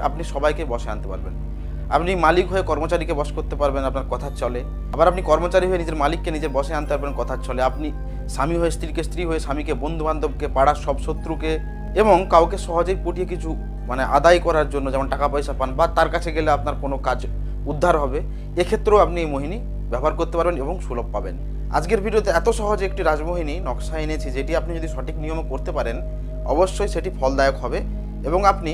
আপনি সবাইকে বশে আনতে পারবেন। আপনি মালিক হয়ে কর্মচারীকে বশ করতে পারবেন, আপনার কথার চলে। আবার আপনি কর্মচারী হয়ে নিজের মালিককে নিজের বশে আনতে পারবেন, কথার চলে। আপনি স্বামী হয়ে স্ত্রীকে, স্ত্রী হয়ে স্বামীকে, বন্ধু বান্ধবকে, পাড়ার সব শত্রুকে এবং কাউকে সহজেই পটিয়ে কিছু আদায় করার জন্য, যেমন টাকা পয়সা পান বা তার কাছে গেলে আপনার কোনো কাজ উদ্ধার হবে, এক্ষেত্রেও আপনি এই মোহিনী ব্যবহার করতে পারবেন এবং সুলভ পাবেন। আজকের ভিডিওতে এত সহজে একটি রাজমোহিনী নকশা এনেছি, যেটি আপনি যদি সঠিক নিয়মে করতে পারেন অবশ্যই সেটি ফলদায়ক হবে এবং আপনি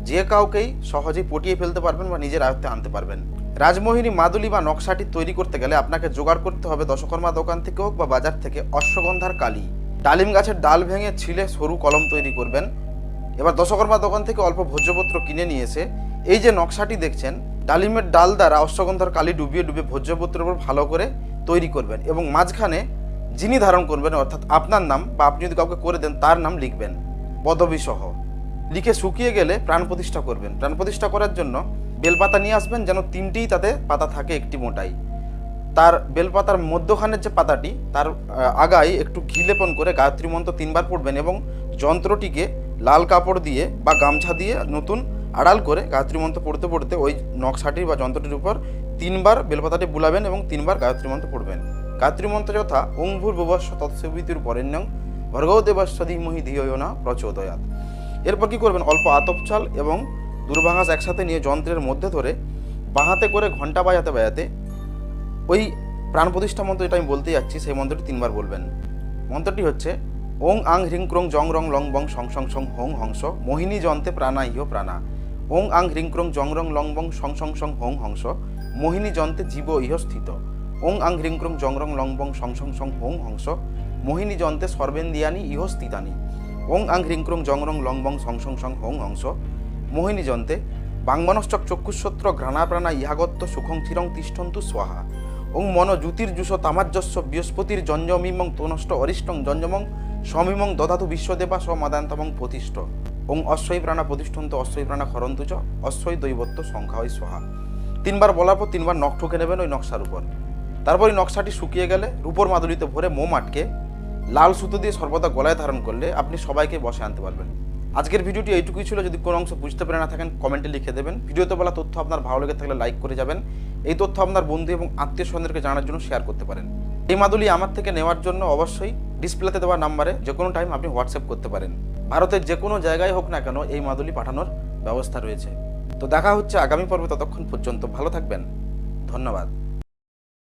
যে কাউকেই সহজেই পটিয়ে ফেলতে পারবেন বা নিজের আয়ত্তে আনতে পারবেন। রাজমোহিনী মাদুলি বা নকশাটি তৈরি করতে গেলে আপনাকে জোগাড় করতে হবে দশকর্মা দোকান থেকে হোক বা বাজার থেকে অশ্বগন্ধার কালি। ডালিম গাছের ডাল ভেঙে ছিলে সরু কলম তৈরি করবেন। এবার দশকর্মা দোকান থেকে অল্প ভোজ্যপত্র কিনে নিয়ে এসে এই যে নকশাটি দেখছেন, ডালিমের ডাল দ্বারা অশ্বগন্ধার কালি ডুবিয়ে ডুবিয়ে ভোজ্যপত্রের উপর ভালো করে তৈরি করবেন এবং মাঝখানে যিনি ধারণ করবেন অর্থাৎ আপনার নাম বা আপনি যদি কাউকে করে দেন তার নাম লিখবেন পদবী সহ। লিখে শুকিয়ে গেলে প্রাণ প্রতিষ্ঠা করবেন। প্রাণ প্রতিষ্ঠা করার জন্য বেলপাতা নিয়ে আসবেন, যেন তিনটেই তাতে পাতা থাকে, একটি মোটাই। তার বেলপাতার মধ্যখানের যে পাতাটি তার আগায় একটু ঘি লেপন করে গায়ত্রী মন্ত্র 3 বার পড়বেন এবং যন্ত্রটিকে লাল কাপড় দিয়ে বা গামছা দিয়ে নতুন আড়াল করে গায়ত্রী মন্ত্র পড়তে পড়তে ওই নকশাটির বা যন্ত্রটির উপর 3 বার বেলপাতাটি বুলাবেন এবং 3 বার গায়ত্রী মন্ত্র পড়বেন। গায়ত্রী মন্ত্র যথা ওং ভূর্ভুবস্য তৎসবিতুর বরেণ্যং ভর্গো দেবস্য ধীমহি ধিয়ো না প্রচোদয়াৎ। এরপর কি করবেন, অল্প আতপ চাল এবং দুর্বাঘাস একসাথে নিয়ে যন্ত্রের মধ্যে ধরে বাঁহাতে করে ঘন্টা বাজাতে বাজাতে ওই প্রাণ প্রতিষ্ঠা মন্ত্র যেটা আমি বলতে যাচ্ছি সেই মন্ত্রটি 3 বার বলবেন। মন্ত্রটি হচ্ছে ওং আং হ্রিং ক্রং জং রং লং বং সং সং সং হোং হংস মোহিনী যন্তে প্রাণা ইহ প্রাণা। ওং আং হ্রিং ক্রং জং রং লং বং সং সং সং হোং হংস মোহিনী যন্তে জীব ইহ স্থিত। ওং আং হ্রিং ক্রং জং রং লং বং সং সং সং হোং হংস মোহিনী যন্তে সর্বেন্দিয়ানি ইহ স্থিতানি। ওং আং হ্রিং ক্রং জং রং লং বং সং সং সং হোং হংস মোহিনী যন্তে বাংমনশ্চক চক্ষুষত্র ঘ্রাণা প্রাণা ইহাগত্য সুখং চিরং তিষ্ঠন্তু স্বাহা। ওং মন জ্যোতির্যুষ তামাজ্যস্য বৃহস্পতির জঞ্জমিমং তনষ্ট অরিষ্টং জঞ্জমং সমিমং দধাতু বিশ্বদেবা সমাদান্তমং প্রতিষ্ঠ। ওং অশ্বই প্রাণা প্রতিষ্ঠন্ত অশ্বই প্রাণা খরন্তু চ অশ্বই দৈবত্য সংখ্যায় স্বাহা। 3 বার বলার পর 3 বার নখ ঠুকে নেবেন ওই নকশার উপর। তারপর ওই নকশাটি শুকিয়ে গেলে রূপোর মাদুলিতে ভরে মোম আটকে লাল সুতো দিয়ে সর্বদা গলায় ধারণ করলে আপনি সবাইকে বশে আনতে পারবেন। আজকের ভিডিওটি এইটুকুই ছিল। যদি কোনো অংশ বুঝতে পেরে না থাকেন কমেন্টে লিখে দেবেন। ভিডিওতে বলা তথ্য আপনার ভালো লেগে থাকলে লাইক করে যাবেন। এই তথ্য আপনার বন্ধু এবং আত্মীয় স্বজনদেরকে জানার জন্য শেয়ার করতে পারেন। এই মাদুলি আমার থেকে নেওয়ার জন্য অবশ্যই ডিসপ্লেতে দেওয়া নাম্বারে যে কোনো টাইম আপনি হোয়াটসঅ্যাপ করতে পারেন। ভারতের যে কোনো জায়গায় হোক না কেন এই মাদুলি পাঠানোর ব্যবস্থা রয়েছে। তো দেখা হচ্ছে আগামী পর্বে, ততক্ষণ পর্যন্ত ভালো থাকবেন। ধন্যবাদ।